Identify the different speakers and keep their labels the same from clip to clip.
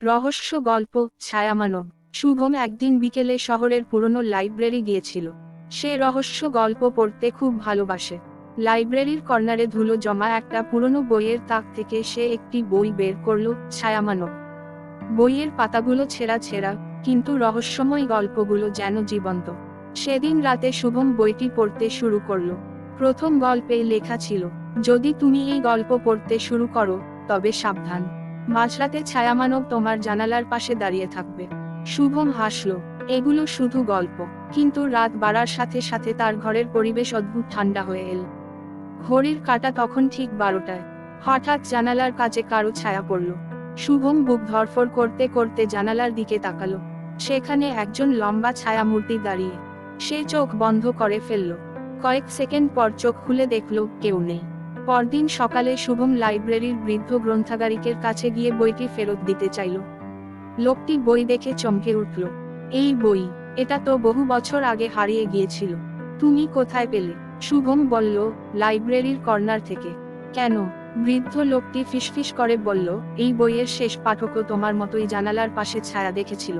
Speaker 1: রহস্য গল্প ছায়ামানব। শুভম একদিন বিকেলে শহরের পুরনো লাইব্রেরি গিয়েছিল। সে রহস্য গল্প পড়তে খুব ভালোবাসে। লাইব্রেরির কর্নারে ধুলো জমা একটা পুরনো বইয়ের তাক থেকে সে একটি বই বের করলো, ছায়ামানব। বইয়ের পাতাগুলো ছেঁড়া ছেঁড়া, কিন্তু রহস্যময় গল্পগুলো যেন জীবন্ত। সেদিন রাতে শুভম বইটি পড়তে শুরু করলো। প্রথম গল্পে লেখা ছিল, যদি তুমি এই গল্প পড়তে শুরু করো, তবে সাবধান, মাঝরাতে ছায়ামানব তোমার জানালার পাশে দাঁড়িয়ে থাকবে। শুভম হাসল। এগুলো শুধু গল্প, কিন্তু রাত বাড়ার সাথে সাথে তার ঘরের পরিবেশ অদ্ভুত ঠান্ডা হয়ে এল। ঘড়ির কাঁটা তখন ঠিক 12টায়। হঠাৎ জানালার কাছে কারো ছায়া পড়ল। শুভম বুক ধড়ফড় করতে করতে জানালার দিকে তাকালো। সেখানে একজন লম্বা ছায়া মূর্তি দাঁড়িয়ে। সে চোখ বন্ধ করে ফেলল। কয়েক সেকেন্ড পর চোখ খুলে দেখল কেউ নেই। পরদিন সকালে শুভম লাইব্রেরির বৃদ্ধ গ্রন্থাগারিকের কাছে গিয়ে বইটি ফেরত দিতে চাইল। লোকটি বই দেখে চমকে উঠল। এই বই, এটা তো বহু বছর আগে হারিয়ে গিয়েছিল। তুমি কোথায় পেলে? শুভম বলল, লাইব্রেরির কর্নার থেকে। কেন? বৃদ্ধ লোকটি ফিসফিস করে বলল, এই বইয়ের শেষ পাঠকও তোমার মতোই জানালার পাশে ছায়া দেখেছিল।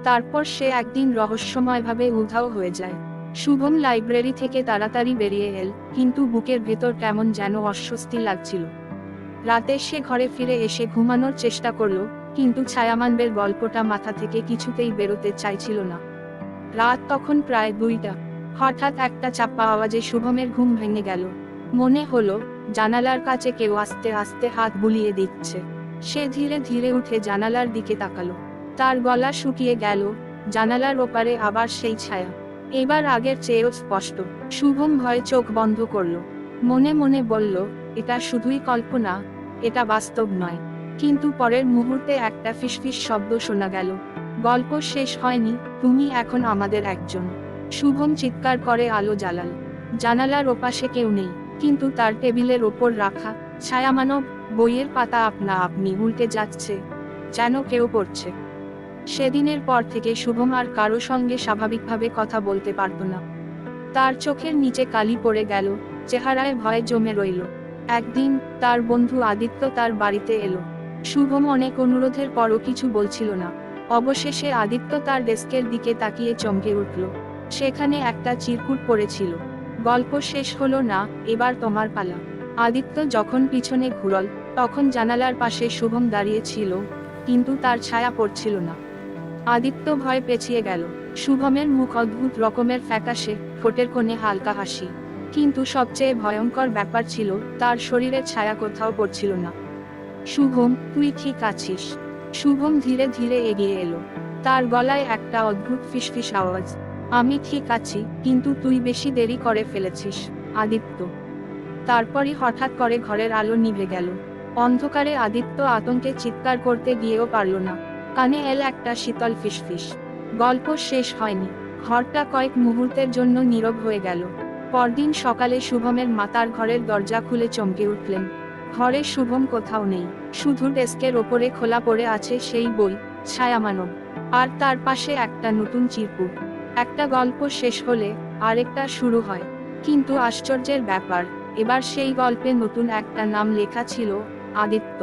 Speaker 1: তারপর সে একদিন রহস্যময়ভাবে উধাও হয়ে যায়। শুভম লাইব্রেরি থেকে তাড়াতাড়ি বেরিয়ে এল, কিন্তু বুকের ভেতর কেমন যেন অস্বস্তি লাগছিল। রাতে সে ঘরে ফিরে এসে ঘুমানোর চেষ্টা করল, কিন্তু ছায়ামানবের গল্পটা মাথা থেকে কিছুতেই বেরোতে চাইছিল না। রাত তখন প্রায় 2টা। হঠাৎ একটা চাপা আওয়াজে শুভমের ঘুম ভেঙে গেল। মনে হলো, জানালার কাছে কেউ আস্তে আস্তে হাত বুলিয়ে দিচ্ছে। সে ধীরে ধীরে উঠে জানালার দিকে তাকালো। তার গলা শুকিয়ে গেল। জানালার ওপারে আবার সেই ছায়া, এবার আগের চেয়েও স্পষ্ট। শুভম ভয়ে চোখ বন্ধ করল। মনে মনে বলল, এটা শুধুই কল্পনা, এটা বাস্তব নয়। কিন্তু পরের মুহূর্তে একটা ফিসফিস শব্দ শোনা গেল। গল্প শেষ হয়নি, তুমি এখন আমাদের একজন। শুভম চিৎকার করে আলো জ্বালাল। জানালার ওপাশে কেউ নেই, কিন্তু তার টেবিলের ওপর রাখা ছায়ামানব বইয়ের পাতা আপনা আপনি উল্টে যাচ্ছে, যেন কেউ পড়ছে। সেদিনের পর থেকে শুভম আর কারো সঙ্গে স্বাভাবিকভাবে কথা বলতে পারত না। তার চোখের নিচে কালি পড়ে গেল, চেহারায় ভয় জমে রইল। একদিন তার বন্ধু আদিত্য তার বাড়িতে এলো। শুভম অনেক অনুরোধের পরও কিছু বলছিল না। অবশেষে আদিত্য তার ডেস্কের দিকে তাকিয়ে চমকে উঠল। সেখানে একটা চিরকুট পড়েছিল। গল্প শেষ হলো না, এবার তোমার পালা। আদিত্য যখন পিছনে ঘুরল, তখন জানালার পাশে শুভম দাঁড়িয়ে ছিল, কিন্তু তার ছায়া পড়ছিল না। আদিত্য ভয় পেছিয়ে গেল। শুভমের মুখ অদ্ভুত রকমের ফ্যাকাশে, ঠোঁটের কোণে হালকা হাসি। কিন্তু সবচেয়ে ভয়ঙ্কর ব্যাপার ছিল, তার শরীরের ছায়া কোথাও পড়ছিল না। শুভম, তুই ঠিক আছিস? শুভম ধীরে ধীরে এগিয়ে এলো। তার গলায় একটা অদ্ভুত ফিসফিস আওয়াজ। আমি ঠিক আছি, কিন্তু তুই বেশি দেরি করে ফেলেছিস, আদিত্য। তারপরই হঠাৎ করে ঘরের আলো নিভে গেল। অন্ধকারে আদিত্য আতঙ্কে চিৎকার করতে গিয়েও পারল না। কানে এল একটা শীতল ফিসফিস। গল্প শেষ হয়নি। ঘরটা কয়েক মুহূর্তের জন্য নীরব হয়ে গেল। পরদিন সকালে শুভমের মা তার ঘরের দরজা খুলে চমকে উঠলেন। ঘরে শুভম কোথাও নেই, শুধু ডেস্কের ওপরে খোলা পড়ে আছে সেই বই, ছায়ামানব। আর তার পাশে একটা নতুন চিরকুট। একটা গল্প শেষ হলে আরেকটা শুরু হয়। কিন্তু আশ্চর্যের ব্যাপার, এবার সেই গল্পে নতুন একটা নাম লেখা ছিল, আদিত্য।